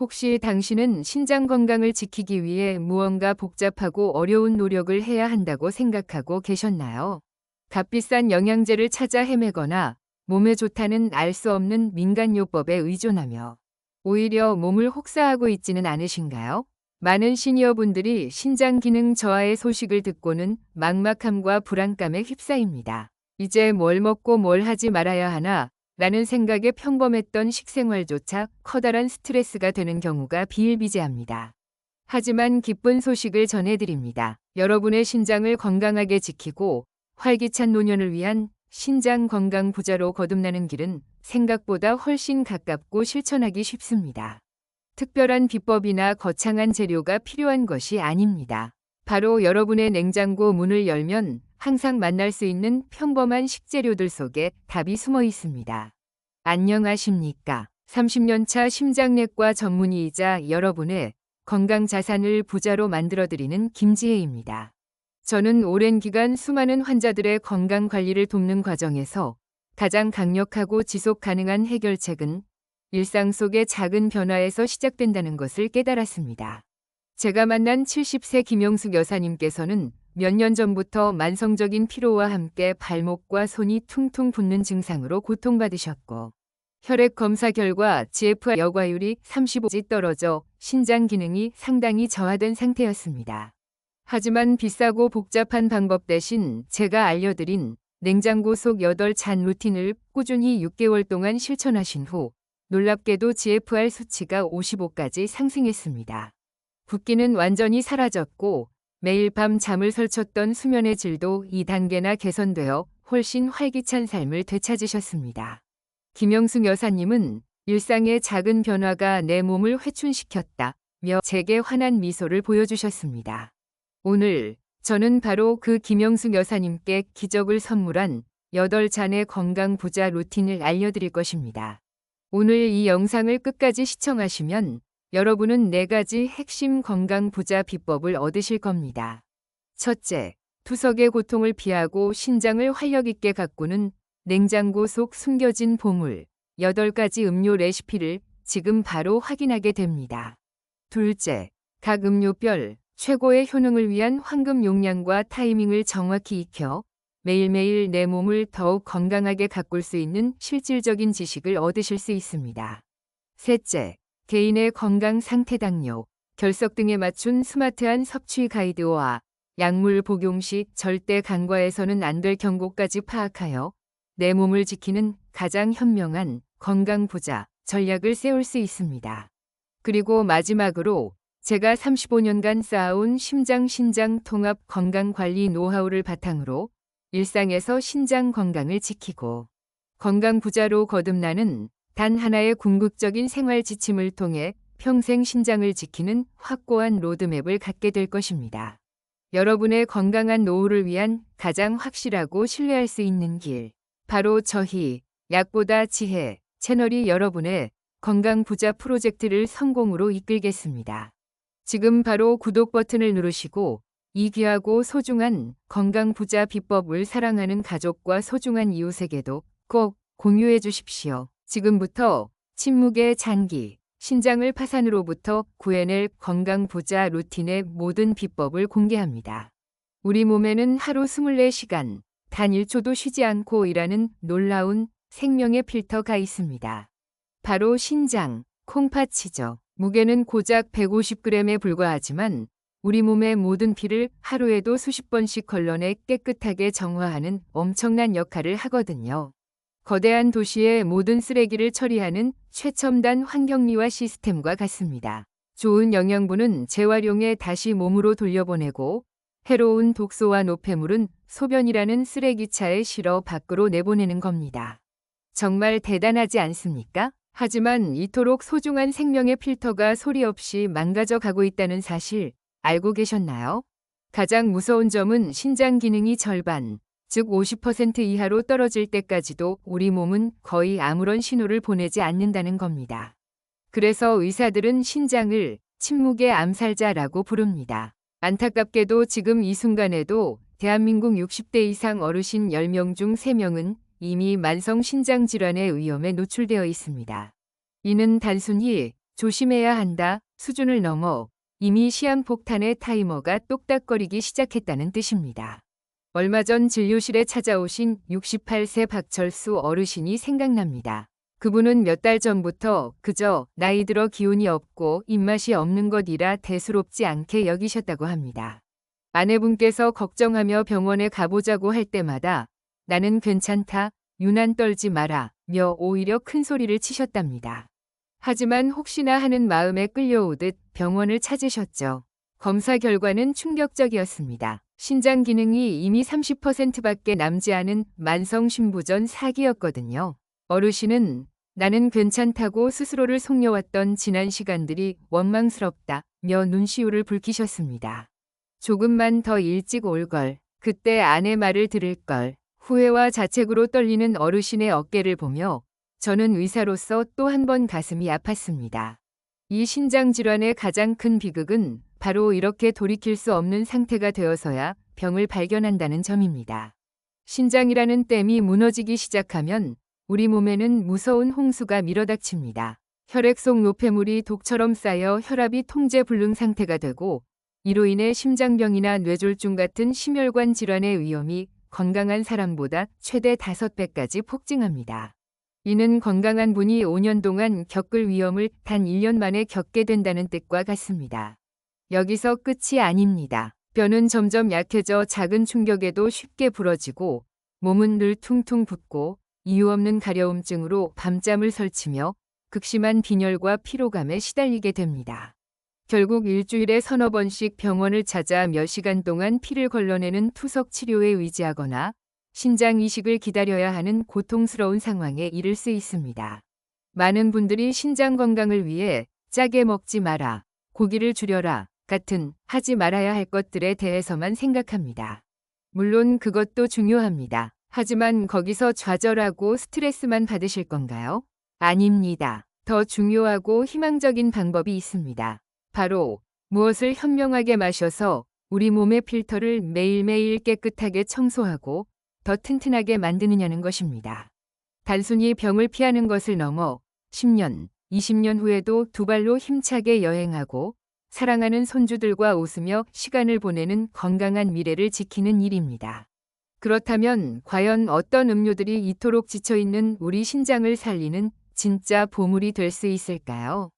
혹시 당신은 신장 건강을 지키기 위해 무언가 복잡하고 어려운 노력을 해야 한다고 생각하고 계셨나요? 값비싼 영양제를 찾아 헤매거나 몸에 좋다는 알 수 없는 민간요법에 의존하며 오히려 몸을 혹사하고 있지는 않으신가요? 많은 시니어분들이 신장 기능 저하의 소식을 듣고는 막막함과 불안감에 휩싸입니다. 이제 뭘 먹고 뭘 하지 말아야 하나? 라는 생각에 평범했던 식생활조차 커다란 스트레스가 되는 경우가 비일비재합니다. 하지만 기쁜 소식을 전해드립니다. 여러분의 신장을 건강하게 지키고 활기찬 노년을 위한 신장 건강 부자로 거듭나는 길은 생각보다 훨씬 가깝고 실천하기 쉽습니다. 특별한 비법이나 거창한 재료가 필요한 것이 아닙니다. 바로 여러분의 냉장고 문을 열면 항상 만날 수 있는 평범한 식재료들 속에 답이 숨어 있습니다. 안녕하십니까? 30년차 심장내과 전문의이자 여러분의 건강 자산을 부자로 만들어드리는 김지혜입니다. 저는 오랜 기간 수많은 환자들의 건강 관리를 돕는 과정에서 가장 강력하고 지속 가능한 해결책은 일상 속의 작은 변화에서 시작된다는 것을 깨달았습니다. 제가 만난 70세 김영숙 여사님께서는 몇 년 전부터 만성적인 피로와 함께 발목과 손이 퉁퉁 붓는 증상으로 고통받으셨고 혈액 검사 결과 GFR 여과율이 35지 떨어져 신장 기능이 상당히 저하된 상태였습니다. 하지만 비싸고 복잡한 방법 대신 제가 알려드린 냉장고 속 8잔 루틴을 꾸준히 6개월 동안 실천하신 후 놀랍게도 GFR 수치가 55까지 상승했습니다. 붓기는 완전히 사라졌고 매일 밤 잠을 설쳤던 수면의 질도 2단계나 개선되어 훨씬 활기찬 삶을 되찾으셨습니다. 김영숙 여사님은 일상의 작은 변화가 내 몸을 회춘시켰다며 제게 환한 미소를 보여주셨습니다. 오늘 저는 바로 그 김영숙 여사님께 기적을 선물한 8잔의 건강 부자 루틴을 알려드릴 것입니다. 오늘 이 영상을 끝까지 시청하시면 여러분은 4가지 핵심 건강 부자 비법을 얻으실 겁니다. 첫째, 투석의 고통을 피하고 신장을 활력 있게 가꾸는 냉장고 속 숨겨진 보물 8가지 음료 레시피를 지금 바로 확인하게 됩니다. 둘째, 각 음료별 최고의 효능을 위한 황금 용량과 타이밍을 정확히 익혀 매일매일 내 몸을 더욱 건강하게 가꿀 수 있는 실질적인 지식을 얻으실 수 있습니다. 셋째, 개인의 건강 상태 당뇨, 결석 등에 맞춘 스마트한 섭취 가이드와 약물 복용 시 절대 간과해서는 안 될 경고까지 파악하여 내 몸을 지키는 가장 현명한 건강 부자 전략을 세울 수 있습니다. 그리고 마지막으로 제가 35년간 쌓아온 신장 통합 건강관리 노하우를 바탕으로 일상에서 신장 건강을 지키고 건강 부자로 거듭나는 단 하나의 궁극적인 생활 지침을 통해 평생 신장을 지키는 확고한 로드맵을 갖게 될 것입니다. 여러분의 건강한 노후를 위한 가장 확실하고 신뢰할 수 있는 길. 바로 저희 약보다 지혜 채널이 여러분의 건강 부자 프로젝트를 성공으로 이끌겠습니다. 지금 바로 구독 버튼을 누르시고 이 귀하고 소중한 건강 부자 비법을 사랑하는 가족과 소중한 이웃에게도 꼭 공유해 주십시오. 지금부터 침묵의 잔기, 신장을 파산으로부터 구해낼 건강 부자 루틴의 모든 비법을 공개합니다. 우리 몸에는 하루 24시간, 단 1초도 쉬지 않고 일하는 놀라운 생명의 필터가 있습니다. 바로 신장, 콩팥이죠. 무게는 고작 150g에 불과하지만 우리 몸의 모든 피를 하루에도 수십 번씩 걸러내 깨끗하게 정화하는 엄청난 역할을 하거든요. 거대한 도시의 모든 쓰레기를 처리하는 최첨단 환경미화 시스템과 같습니다. 좋은 영양분은 재활용해 다시 몸으로 돌려보내고 해로운 독소와 노폐물은 소변이라는 쓰레기차에 실어 밖으로 내보내는 겁니다. 정말 대단하지 않습니까? 하지만 이토록 소중한 생명의 필터가 소리 없이 망가져 가고 있다는 사실 알고 계셨나요? 가장 무서운 점은 신장 기능이 절반, 즉 50% 이하로 떨어질 때까지도 우리 몸은 거의 아무런 신호를 보내지 않는다는 겁니다. 그래서 의사들은 신장을 침묵의 암살자라고 부릅니다. 안타깝게도 지금 이 순간에도 대한민국 60대 이상 어르신 10명 중 3명은 이미 만성 신장 질환의 위험에 노출되어 있습니다. 이는 단순히 조심해야 한다 수준을 넘어 이미 시한폭탄의 타이머가 똑딱거리기 시작했다는 뜻입니다. 얼마 전 진료실에 찾아오신 68세 박철수 어르신이 생각납니다. 그분은 몇 달 전부터 그저 나이 들어 기운이 없고 입맛이 없는 것이라 대수롭지 않게 여기셨다고 합니다. 아내분께서 걱정하며 병원에 가보자고 할 때마다 나는 괜찮다, 유난 떨지 마라 며 오히려 큰 소리를 치셨답니다. 하지만 혹시나 하는 마음에 끌려오듯 병원을 찾으셨죠. 검사 결과는 충격적이었습니다. 신장 기능이 이미 30%밖에 남지 않은 만성 신부전 4기였거든요. 어르신은 나는 괜찮다고 스스로를 속여왔던 지난 시간들이 원망스럽다 며 눈시울을 붉히셨습니다. 조금만 더 일찍 올 걸, 그때 아내 말을 들을 걸, 후회와 자책으로 떨리는 어르신의 어깨를 보며 저는 의사로서 또 한 번 가슴이 아팠습니다. 이 신장 질환의 가장 큰 비극은 바로 이렇게 돌이킬 수 없는 상태가 되어서야 병을 발견한다는 점입니다. 신장이라는 댐이 무너지기 시작하면 우리 몸에는 무서운 홍수가 밀어닥칩니다. 혈액 속 노폐물이 독처럼 쌓여 혈압이 통제불능 상태가 되고 이로 인해 심장병이나 뇌졸중 같은 심혈관 질환의 위험이 건강한 사람보다 최대 5배까지 폭증합니다. 이는 건강한 분이 5년 동안 겪을 위험을 단 1년 만에 겪게 된다는 뜻과 같습니다. 여기서 끝이 아닙니다. 뼈는 점점 약해져 작은 충격에도 쉽게 부러지고 몸은 늘 퉁퉁 붓고 이유 없는 가려움증으로 밤잠을 설치며 극심한 빈혈과 피로감에 시달리게 됩니다. 결국 일주일에 서너 번씩 병원을 찾아 몇 시간 동안 피를 걸러내는 투석 치료에 의지하거나 신장 이식을 기다려야 하는 고통스러운 상황에 이를 수 있습니다. 많은 분들이 신장 건강을 위해 짜게 먹지 마라, 고기를 줄여라 같은 하지 말아야 할 것들에 대해서만 생각합니다. 물론 그것도 중요합니다. 하지만 거기서 좌절하고 스트레스만 받으실 건가요? 아닙니다. 더 중요하고 희망적인 방법이 있습니다. 바로 무엇을 현명하게 마셔서 우리 몸의 필터를 매일매일 깨끗하게 청소하고 더 튼튼하게 만드느냐는 것입니다. 단순히 병을 피하는 것을 넘어 10년, 20년 후에도 두 발로 힘차게 여행하고 사랑하는 손주들과 웃으며 시간을 보내는 건강한 미래를 지키는 일입니다. 그렇다면 과연 어떤 음료들이 이토록 지쳐있는 우리 신장을 살리는 진짜 보물이 될 수 있을까요?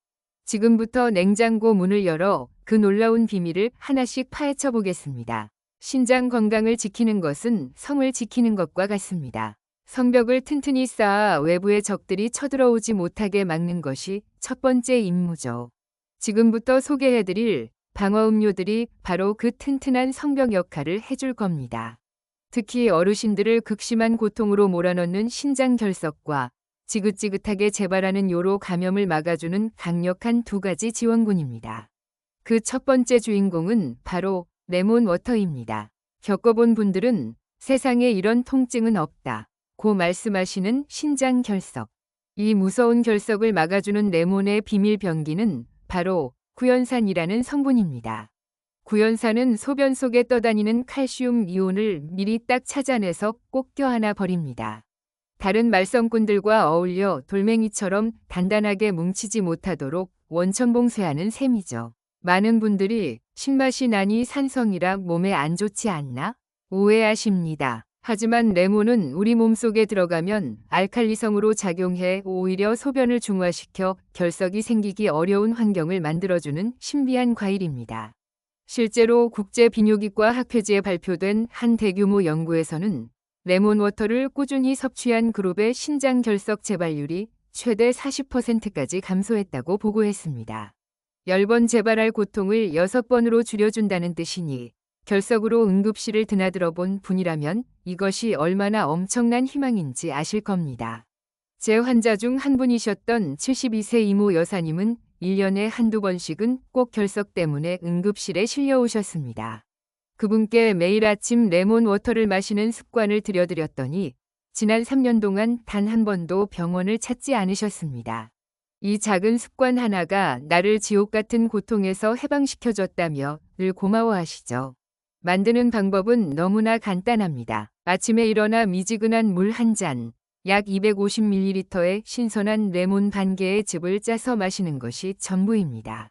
지금부터 냉장고 문을 열어 그 놀라운 비밀을 하나씩 파헤쳐 보겠습니다. 신장 건강을 지키는 것은 성을 지키는 것과 같습니다. 성벽을 튼튼히 쌓아 외부의 적들이 쳐들어오지 못하게 막는 것이 첫 번째 임무죠. 지금부터 소개해드릴 방어 음료들이 바로 그 튼튼한 성벽 역할을 해줄 겁니다. 특히 어르신들을 극심한 고통으로 몰아넣는 신장 결석과 지긋지긋하게 재발하는 요로 감염을 막아주는 강력한 두 가지 지원군입니다. 그 첫 번째 주인공은 바로 레몬워터입니다. 겪어본 분들은 세상에 이런 통증은 없다 고 말씀하시는 신장 결석. 이 무서운 결석을 막아주는 레몬의 비밀 병기는 바로 구연산이라는 성분입니다. 구연산은 소변 속에 떠다니는 칼슘 이온을 미리 딱 찾아내서 꼭 껴안아 버립니다. 다른 말썽꾼들과 어울려 돌멩이처럼 단단하게 뭉치지 못하도록 원천봉쇄하는 셈이죠. 많은 분들이 신맛이 나니 산성이라 몸에 안 좋지 않나? 오해하십니다. 하지만 레몬은 우리 몸속에 들어가면 알칼리성으로 작용해 오히려 소변을 중화시켜 결석이 생기기 어려운 환경을 만들어주는 신비한 과일입니다. 실제로 국제비뇨기과 학회지에 발표된 한 대규모 연구에서는 레몬워터를 꾸준히 섭취한 그룹의 신장 결석 재발률이 최대 40%까지 감소했다고 보고했습니다. 10번 재발할 고통을 6번으로 줄여준다는 뜻이니 결석으로 응급실을 드나들어 본 분이라면 이것이 얼마나 엄청난 희망인지 아실 겁니다. 제 환자 중 한 분이셨던 72세 이모 여사님은 1년에 한두 번씩은 꼭 결석 때문에 응급실에 실려오셨습니다. 그분께 매일 아침 레몬워터를 마시는 습관을 들여드렸더니 지난 3년 동안 단 한 번도 병원을 찾지 않으셨습니다. 이 작은 습관 하나가 나를 지옥 같은 고통에서 해방시켜줬다며 늘 고마워하시죠. 만드는 방법은 너무나 간단합니다. 아침에 일어나 미지근한 물 한 잔, 약 250ml의 신선한 레몬 반 개의 즙을 짜서 마시는 것이 전부입니다.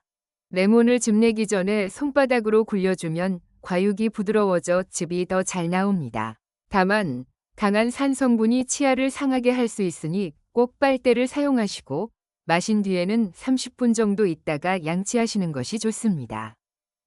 레몬을 즙 내기 전에 손바닥으로 굴려주면 과육이 부드러워져 즙이 더 잘 나옵니다. 다만 강한 산 성분이 치아를 상하게 할 수 있으니 꼭 빨대를 사용하시고 마신 뒤에는 30분 정도 있다가 양치하시는 것이 좋습니다.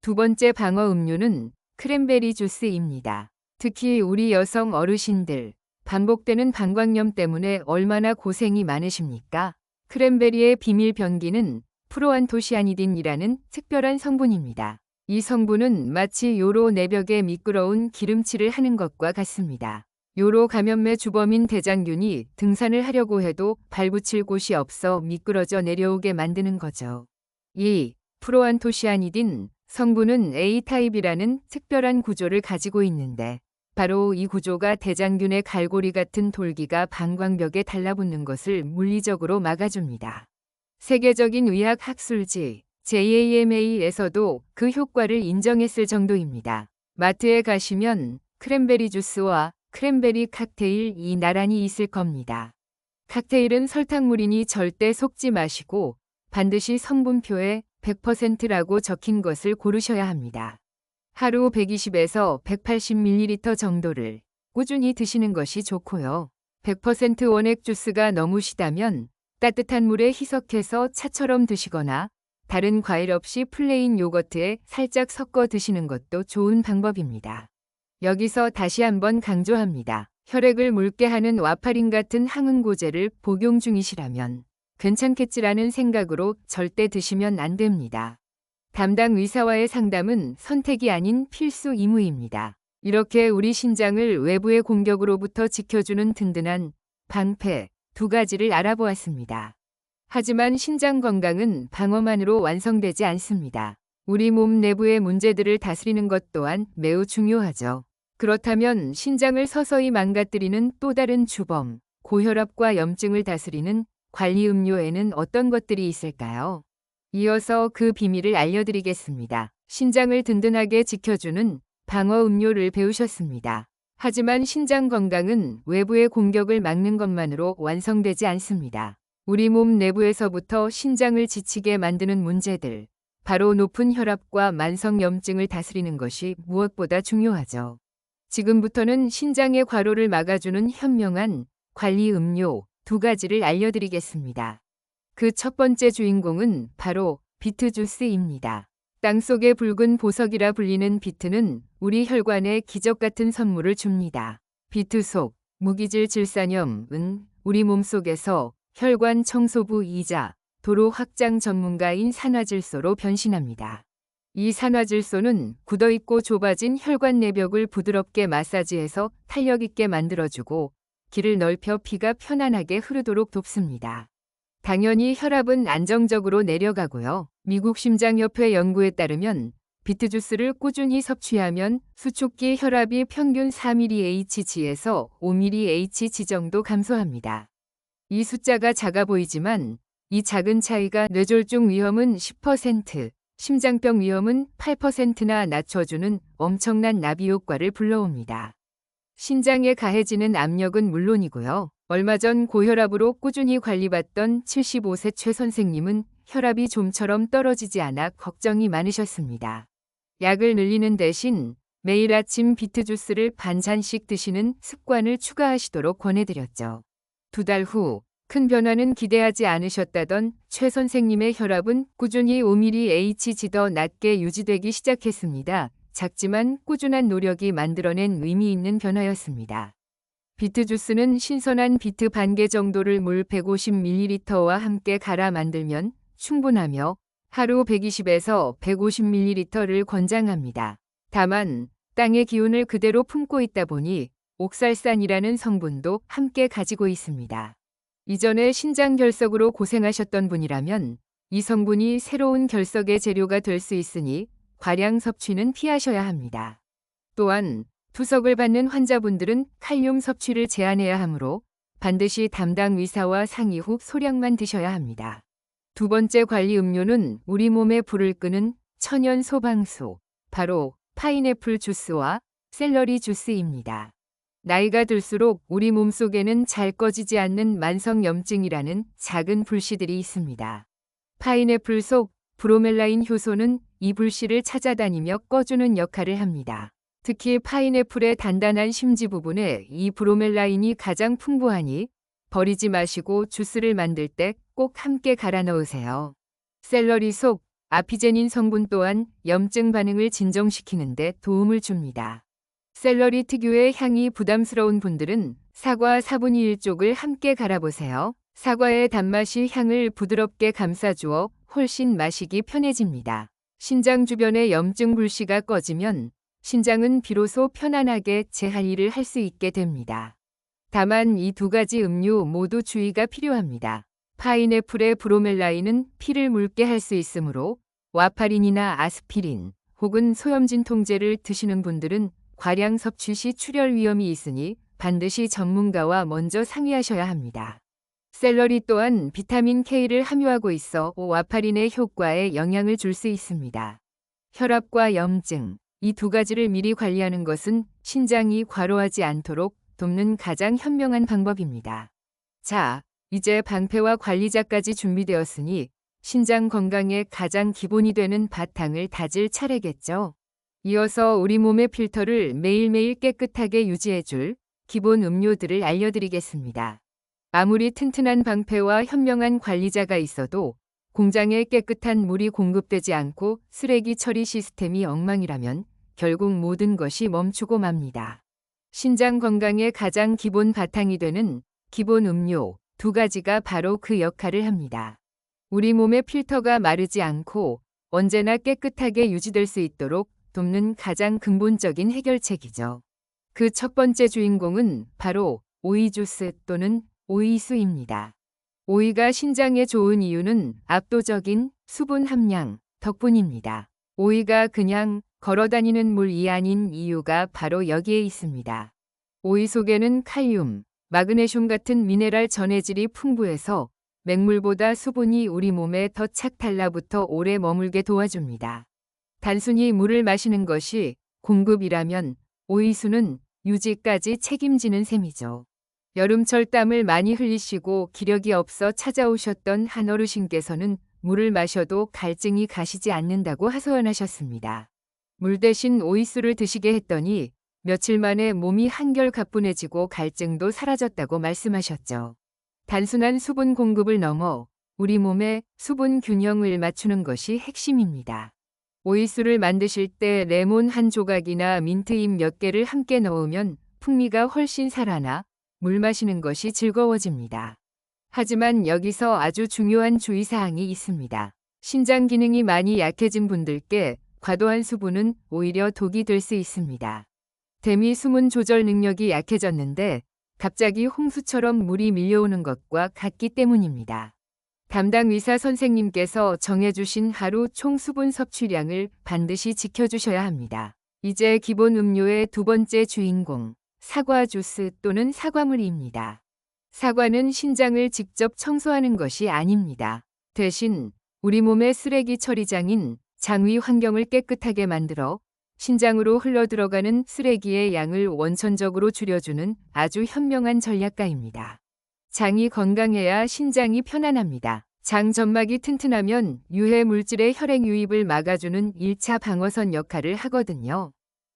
두 번째 방어 음료는 크랜베리 주스입니다. 특히 우리 여성 어르신들, 반복되는 방광염 때문에 얼마나 고생이 많으십니까? 크랜베리의 비밀 병기는 프로안토시아니딘이라는 특별한 성분입니다. 이 성분은 마치 요로 내벽에 미끄러운 기름칠을 하는 것과 같습니다. 요로 감염의 주범인 대장균이 등산을 하려고 해도 발붙일 곳이 없어 미끄러져 내려오게 만드는 거죠. 이 프로안토시아니딘 성분은 A타입이라는 특별한 구조를 가지고 있는데 바로 이 구조가 대장균의 갈고리 같은 돌기가 방광벽에 달라붙는 것을 물리적으로 막아줍니다. 세계적인 의학 학술지 JAMA에서도 그 효과를 인정했을 정도입니다. 마트에 가시면 크랜베리 주스와 크랜베리 칵테일이 나란히 있을 겁니다. 칵테일은 설탕물이니 절대 속지 마시고 반드시 성분표에 100%라고 적힌 것을 고르셔야 합니다. 하루 120에서 180ml 정도를 꾸준히 드시는 것이 좋고요. 100% 원액 주스가 너무 시다면 따뜻한 물에 희석해서 차처럼 드시거나 다른 과일 없이 플레인 요거트에 살짝 섞어 드시는 것도 좋은 방법입니다. 여기서 다시 한번 강조합니다. 혈액을 묽게 하는 와파린 같은 항응고제를 복용 중이시라면 괜찮겠지라는 생각으로 절대 드시면 안 됩니다. 담당 의사와의 상담은 선택이 아닌 필수 의무입니다. 이렇게 우리 신장을 외부의 공격으로부터 지켜주는 든든한 방패 두 가지를 알아보았습니다. 하지만 신장 건강은 방어만으로 완성되지 않습니다. 우리 몸 내부의 문제들을 다스리는 것 또한 매우 중요하죠. 그렇다면 신장을 서서히 망가뜨리는 또 다른 주범, 고혈압과 염증을 다스리는 관리 음료에는 어떤 것들이 있을까요? 이어서 그 비밀을 알려드리겠습니다. 신장을 든든하게 지켜주는 방어 음료를 배우셨습니다. 하지만 신장 건강은 외부의 공격을 막는 것만으로 완성되지 않습니다. 우리 몸 내부에서부터 신장을 지치게 만드는 문제들, 바로 높은 혈압과 만성 염증을 다스리는 것이 무엇보다 중요하죠. 지금부터는 신장의 과로를 막아주는 현명한 관리 음료 두 가지를 알려드리겠습니다. 그 첫 번째 주인공은 바로 비트 주스입니다. 땅속의 붉은 보석이라 불리는 비트는 우리 혈관에 기적 같은 선물을 줍니다. 비트 속 무기질 질산염은 우리 몸속에서 혈관 청소부이자 도로 확장 전문가인 산화질소로 변신합니다. 이 산화질소는 굳어있고 좁아진 혈관 내벽을 부드럽게 마사지해서 탄력 있게 만들어주고 길을 넓혀 피가 편안하게 흐르도록 돕습니다. 당연히 혈압은 안정적으로 내려가고요. 미국 심장협회 연구에 따르면 비트 주스를 꾸준히 섭취하면 수축기 혈압이 평균 4mHg에서 5mHg 정도 감소합니다. 이 숫자가 작아 보이지만 이 작은 차이가 뇌졸중 위험은 10%, 심장병 위험은 8%나 낮춰주는 엄청난 나비 효과를 불러옵니다. 신장에 가해지는 압력은 물론이고요. 얼마 전 고혈압으로 꾸준히 관리받던 75세 최 선생님은 혈압이 좀처럼 떨어지지 않아 걱정이 많으셨습니다. 약을 늘리는 대신 매일 아침 비트 주스를 반잔씩 드시는 습관을 추가하시도록 권해드렸죠. 2달 후 큰 변화는 기대하지 않으셨다던 최 선생님의 혈압은 꾸준히 5mHg 더 낮게 유지되기 시작했습니다. 작지만 꾸준한 노력이 만들어낸 의미 있는 변화였습니다. 비트 주스는 신선한 비트 반 개 정도를 물 150ml와 함께 갈아 만들면 충분하며 하루 120에서 150ml를 권장합니다. 다만 땅의 기운을 그대로 품고 있다 보니 옥살산이라는 성분도 함께 가지고 있습니다. 이전에 신장 결석으로 고생하셨던 분이라면 이 성분이 새로운 결석의 재료가 될 수 있으니 과량 섭취는 피하셔야 합니다. 또한 투석을 받는 환자분들은 칼륨 섭취를 제한해야 하므로 반드시 담당 의사와 상의 후 소량만 드셔야 합니다. 두 번째 관리 음료는 우리 몸에 불을 끄는 천연 소방수, 바로 파인애플 주스와 샐러리 주스입니다. 나이가 들수록 우리 몸속에는 잘 꺼지지 않는 만성염증이라는 작은 불씨들이 있습니다. 파인애플 속 브로멜라인 효소는 이 불씨를 찾아다니며 꺼주는 역할을 합니다. 특히 파인애플의 단단한 심지 부분에 이 브로멜라인이 가장 풍부하니 버리지 마시고 주스를 만들 때 꼭 함께 갈아 넣으세요. 샐러리 속 아피제닌 성분 또한 염증 반응을 진정시키는 데 도움을 줍니다. 샐러리 특유의 향이 부담스러운 분들은 사과 4분의 1쪽을 함께 갈아보세요. 사과의 단맛이 향을 부드럽게 감싸주어 훨씬 마시기 편해집니다. 신장 주변의 염증 불씨가 꺼지면 신장은 비로소 편안하게 제 할 일을 할 수 있게 됩니다. 다만 이 두 가지 음료 모두 주의가 필요합니다. 파인애플의 브로멜라인은 피를 묽게 할 수 있으므로 와파린이나 아스피린 혹은 소염진통제를 드시는 분들은 과량 섭취 시 출혈 위험이 있으니 반드시 전문가와 먼저 상의하셔야 합니다. 샐러리 또한 비타민 K를 함유하고 있어 와파린의 효과에 영향을 줄 수 있습니다. 혈압과 염증, 이 두 가지를 미리 관리하는 것은 신장이 과로하지 않도록 돕는 가장 현명한 방법입니다. 자, 이제 방패와 관리자까지 준비되었으니 신장 건강의 가장 기본이 되는 바탕을 다질 차례겠죠. 이어서 우리 몸의 필터를 매일매일 깨끗하게 유지해줄 기본 음료들을 알려드리겠습니다. 아무리 튼튼한 방패와 현명한 관리자가 있어도 공장에 깨끗한 물이 공급되지 않고 쓰레기 처리 시스템이 엉망이라면 결국 모든 것이 멈추고 맙니다. 신장 건강의 가장 기본 바탕이 되는 기본 음료 두 가지가 바로 그 역할을 합니다. 우리 몸의 필터가 마르지 않고 언제나 깨끗하게 유지될 수 있도록 돕는 가장 근본적인 해결책이죠. 그 첫 번째 주인공은 바로 오이 주스 또는 오이수입니다. 오이가 신장에 좋은 이유는 압도적인 수분 함량 덕분입니다. 오이가 그냥 걸어다니는 물이 아닌 이유가 바로 여기에 있습니다. 오이 속에는 칼륨, 마그네슘 같은 미네랄 전해질이 풍부해서 맹물보다 수분이 우리 몸에 더 착 달라붙어 오래 머물게 도와줍니다. 단순히 물을 마시는 것이 공급이라면 오이수는 유지까지 책임지는 셈이죠. 여름철 땀을 많이 흘리시고 기력이 없어 찾아오셨던 한 어르신께서는 물을 마셔도 갈증이 가시지 않는다고 하소연하셨습니다. 물 대신 오이수를 드시게 했더니 며칠 만에 몸이 한결 가뿐해지고 갈증도 사라졌다고 말씀하셨죠. 단순한 수분 공급을 넘어 우리 몸의 수분 균형을 맞추는 것이 핵심입니다. 오이수를 만드실 때 레몬 한 조각이나 민트잎 몇 개를 함께 넣으면 풍미가 훨씬 살아나 물 마시는 것이 즐거워집니다. 하지만 여기서 아주 중요한 주의사항이 있습니다. 신장 기능이 많이 약해진 분들께 과도한 수분은 오히려 독이 될 수 있습니다. 대미 수분 조절 능력이 약해졌는데 갑자기 홍수처럼 물이 밀려오는 것과 같기 때문입니다. 담당 의사 선생님께서 정해주신 하루 총 수분 섭취량을 반드시 지켜주셔야 합니다. 이제 기본 음료의 두 번째 주인공, 사과 주스 또는 사과물입니다. 사과는 신장을 직접 청소하는 것이 아닙니다. 대신 우리 몸의 쓰레기 처리장인 장위 환경을 깨끗하게 만들어 신장으로 흘러들어가는 쓰레기의 양을 원천적으로 줄여주는 아주 현명한 전략가입니다. 장이 건강해야 신장이 편안합니다. 장 점막이 튼튼하면 유해 물질의 혈액 유입을 막아주는 1차 방어선 역할을 하거든요.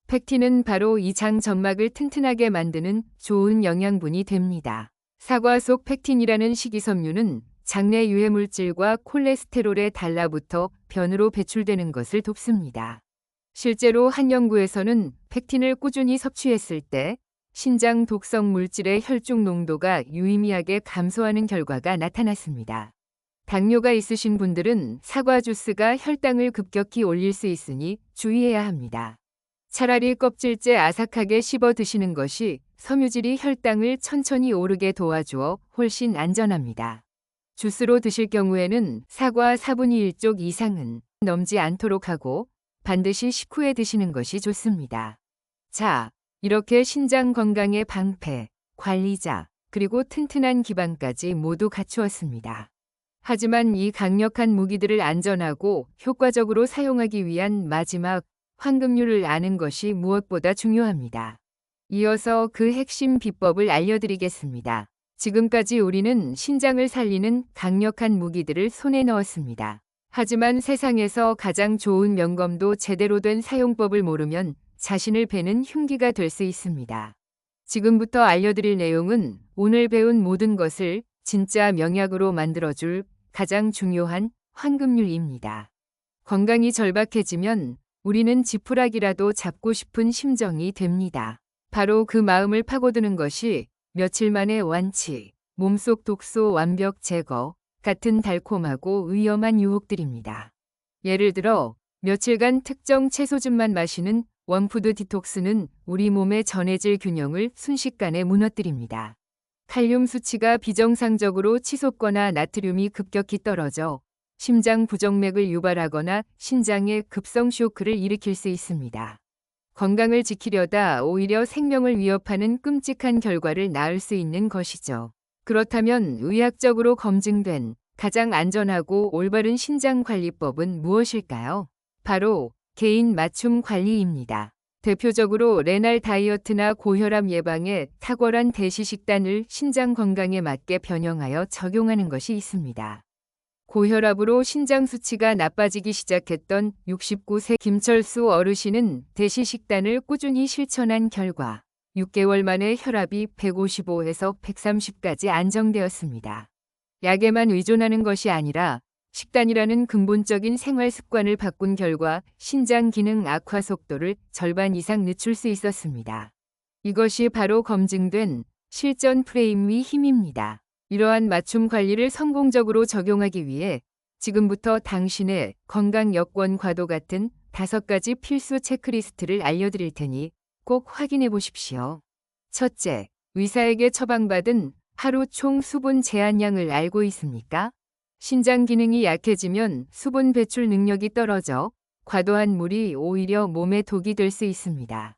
팩틴은 바로 이 장 점막을 튼튼하게 만드는 좋은 영양분이 됩니다. 사과 속 팩틴이라는 식이섬유는 장내 유해 물질과 콜레스테롤에 달라붙어 변으로 배출되는 것을 돕습니다. 실제로 한 연구에서는 팩틴을 꾸준히 섭취했을 때 신장 독성 물질의 혈중 농도가 유의미하게 감소하는 결과가 나타났습니다. 당뇨가 있으신 분들은 사과 주스가 혈당을 급격히 올릴 수 있으니 주의해야 합니다. 차라리 껍질째 아삭하게 씹어 드시는 것이 섬유질이 혈당을 천천히 오르게 도와주어 훨씬 안전합니다. 주스로 드실 경우에는 사과 4분의 1쪽 이상은 넘지 않도록 하고 반드시 식후에 드시는 것이 좋습니다. 자, 이렇게 신장 건강의 방패, 관리자, 그리고 튼튼한 기반까지 모두 갖추었습니다. 하지만 이 강력한 무기들을 안전하고 효과적으로 사용하기 위한 마지막 황금률을 아는 것이 무엇보다 중요합니다. 이어서 그 핵심 비법을 알려드리겠습니다. 지금까지 우리는 신장을 살리는 강력한 무기들을 손에 넣었습니다. 하지만 세상에서 가장 좋은 명검도 제대로 된 사용법을 모르면 자신을 베는 흉기가 될 수 있습니다. 지금부터 알려드릴 내용은 오늘 배운 모든 것을 진짜 명약으로 만들어줄 가장 중요한 황금률입니다. 건강이 절박해지면 우리는 지푸라기라도 잡고 싶은 심정이 됩니다. 바로 그 마음을 파고드는 것이 며칠 만의 완치, 몸속 독소 완벽 제거 같은 달콤하고 위험한 유혹들입니다. 예를 들어 며칠간 특정 채소즙만 마시는 원푸드 디톡스는 우리 몸의 전해질 균형을 순식간에 무너뜨립니다. 칼륨 수치가 비정상적으로 치솟거나 나트륨이 급격히 떨어져 심장 부정맥을 유발하거나 신장에 급성 쇼크를 일으킬 수 있습니다. 건강을 지키려다 오히려 생명을 위협하는 끔찍한 결과를 낳을 수 있는 것이죠. 그렇다면 의학적으로 검증된 가장 안전하고 올바른 신장관리법은 무엇일까요? 바로 개인 맞춤 관리입니다. 대표적으로 레날 다이어트나 고혈압 예방에 탁월한 대시 식단을 신장 건강에 맞게 변형하여 적용하는 것이 있습니다. 고혈압으로 신장 수치가 나빠지기 시작했던 69세 김철수 어르신은 대시 식단을 꾸준히 실천한 결과 6개월 만에 혈압이 155에서 130까지 안정되었습니다. 약에만 의존하는 것이 아니라 식단이라는 근본적인 생활 습관을 바꾼 결과 신장 기능 악화 속도를 절반 이상 늦출 수 있었습니다. 이것이 바로 검증된 실전 프레임의 힘입니다. 이러한 맞춤 관리를 성공적으로 적용하기 위해 지금부터 당신의 건강 여건과도 같은 5가지 필수 체크리스트를 알려드릴 테니 꼭 확인해 보십시오. 첫째, 의사에게 처방받은 하루 총 수분 제한량을 알고 있습니까? 신장 기능이 약해지면 수분 배출 능력이 떨어져 과도한 물이 오히려 몸에 독이 될 수 있습니다.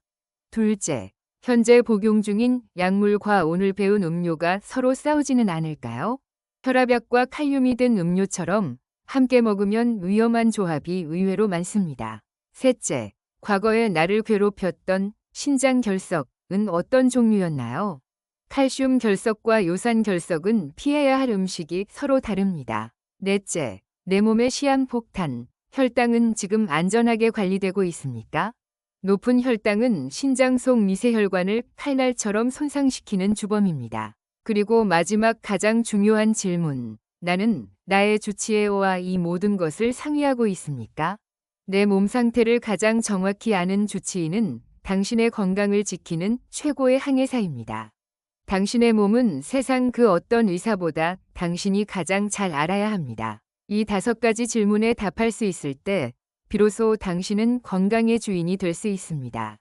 둘째, 현재 복용 중인 약물과 오늘 배운 음료가 서로 싸우지는 않을까요? 혈압약과 칼륨이 든 음료처럼 함께 먹으면 위험한 조합이 의외로 많습니다. 셋째, 과거에 나를 괴롭혔던 신장 결석은 어떤 종류였나요? 칼슘 결석과 요산 결석은 피해야 할 음식이 서로 다릅니다. 넷째, 내 몸의 시한폭탄, 혈당은 지금 안전하게 관리되고 있습니까? 높은 혈당은 신장 속 미세혈관을 칼날처럼 손상시키는 주범입니다. 그리고 마지막 가장 중요한 질문, 나는 나의 주치의와 이 모든 것을 상의하고 있습니까? 내 몸 상태를 가장 정확히 아는 주치의는 당신의 건강을 지키는 최고의 항해사입니다. 당신의 몸은 세상 그 어떤 의사보다 당신이 가장 잘 알아야 합니다. 이 5가지 질문에 답할 수 있을 때 비로소 당신은 건강의 주인이 될 수 있습니다.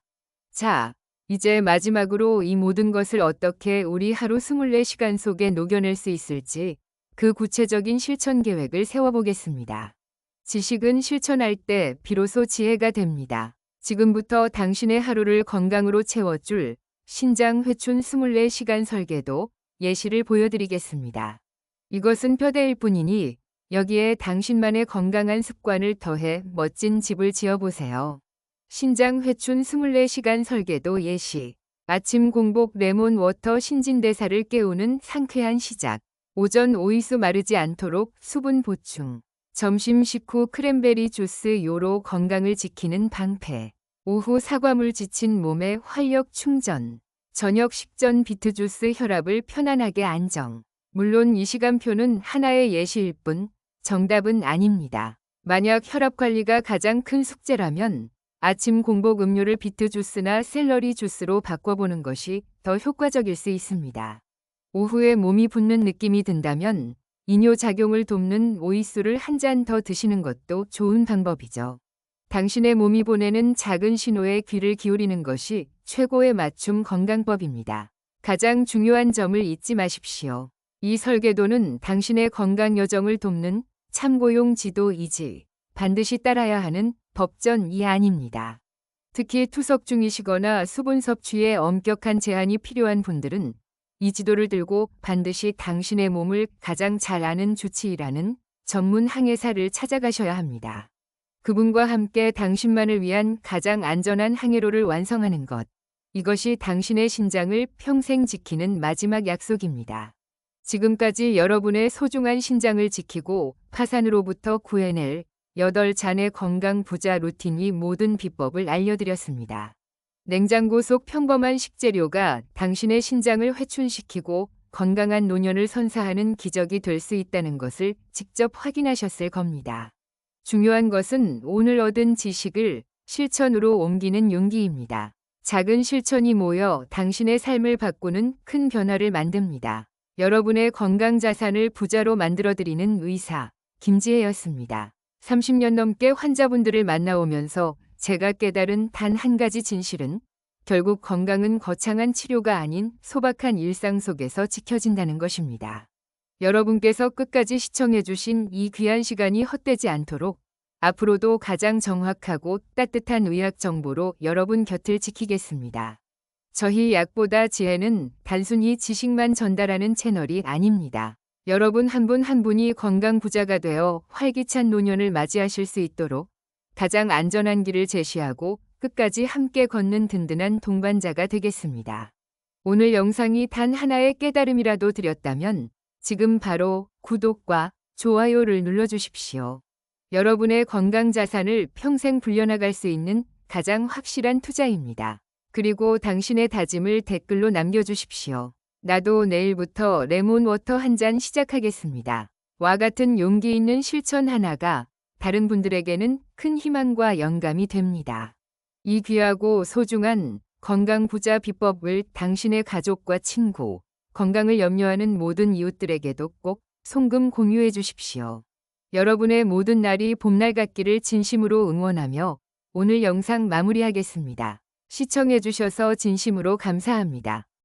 자, 이제 마지막으로 이 모든 것을 어떻게 우리 하루 24시간 속에 녹여낼 수 있을지 그 구체적인 실천 계획을 세워보겠습니다. 지식은 실천할 때 비로소 지혜가 됩니다. 지금부터 당신의 하루를 건강으로 채워줄 신장 회춘 24시간 설계도 예시를 보여드리겠습니다. 이것은 뼈대일 뿐이니 여기에 당신만의 건강한 습관을 더해 멋진 집을 지어보세요. 신장 회춘 24시간 설계도 예시. 아침 공복 레몬 워터 신진대사를 깨우는 상쾌한 시작. 오전 오이수 마르지 않도록 수분 보충. 점심 식후 크랜베리 주스 요로 건강을 지키는 방패. 오후 사과물 지친 몸에 활력 충전. 저녁 식전 비트주스 혈압을 편안하게 안정. 물론 이 시간표는 하나의 예시일 뿐 정답은 아닙니다. 만약 혈압 관리가 가장 큰 숙제라면 아침 공복 음료를 비트주스나 샐러리 주스로 바꿔보는 것이 더 효과적일 수 있습니다. 오후에 몸이 붓는 느낌이 든다면 이뇨작용을 돕는 오이수를 한 잔 더 드시는 것도 좋은 방법이죠. 당신의 몸이 보내는 작은 신호에 귀를 기울이는 것이 최고의 맞춤 건강법입니다. 가장 중요한 점을 잊지 마십시오. 이 설계도는 당신의 건강 여정을 돕는 참고용 지도이지 반드시 따라야 하는 법전이 아닙니다. 특히 투석 중이시거나 수분 섭취에 엄격한 제한이 필요한 분들은 이 지도를 들고 반드시 당신의 몸을 가장 잘 아는 주치의라는 전문 항해사를 찾아가셔야 합니다. 그분과 함께 당신만을 위한 가장 안전한 항해로를 완성하는 것. 이것이 당신의 신장을 평생 지키는 마지막 약속입니다. 지금까지 여러분의 소중한 신장을 지키고 파산으로부터 구해낼 8잔의 건강 부자 루틴이 모든 비법을 알려드렸습니다. 냉장고 속 평범한 식재료가 당신의 신장을 회춘시키고 건강한 노년을 선사하는 기적이 될 수 있다는 것을 직접 확인하셨을 겁니다. 중요한 것은 오늘 얻은 지식을 실천으로 옮기는 용기입니다. 작은 실천이 모여 당신의 삶을 바꾸는 큰 변화를 만듭니다. 여러분의 건강 자산을 부자로 만들어드리는 의사 김지혜였습니다. 30년 넘게 환자분들을 만나오면서 제가 깨달은 단 한 가지 진실은 결국 건강은 거창한 치료가 아닌 소박한 일상 속에서 지켜진다는 것입니다. 여러분께서 끝까지 시청해주신 이 귀한 시간이 헛되지 않도록 앞으로도 가장 정확하고 따뜻한 의학 정보로 여러분 곁을 지키겠습니다. 저희 약보다 지혜는 단순히 지식만 전달하는 채널이 아닙니다. 여러분 한 분 한 분이 건강 부자가 되어 활기찬 노년을 맞이하실 수 있도록 가장 안전한 길을 제시하고 끝까지 함께 걷는 든든한 동반자가 되겠습니다. 오늘 영상이 단 하나의 깨달음이라도 드렸다면 지금 바로 구독과 좋아요를 눌러주십시오. 여러분의 건강 자산을 평생 불려나갈 수 있는 가장 확실한 투자입니다. 그리고 당신의 다짐을 댓글로 남겨주십시오. 나도 내일부터 레몬워터 한 잔 시작하겠습니다. 와 같은 용기 있는 실천 하나가 다른 분들에게는 큰 희망과 영감이 됩니다. 이 귀하고 소중한 건강 부자 비법을 당신의 가족과 친구, 건강을 염려하는 모든 이웃들에게도 꼭 송금 공유해 주십시오. 여러분의 모든 날이 봄날 같기를 진심으로 응원하며 오늘 영상 마무리하겠습니다. 시청해 주셔서 진심으로 감사합니다.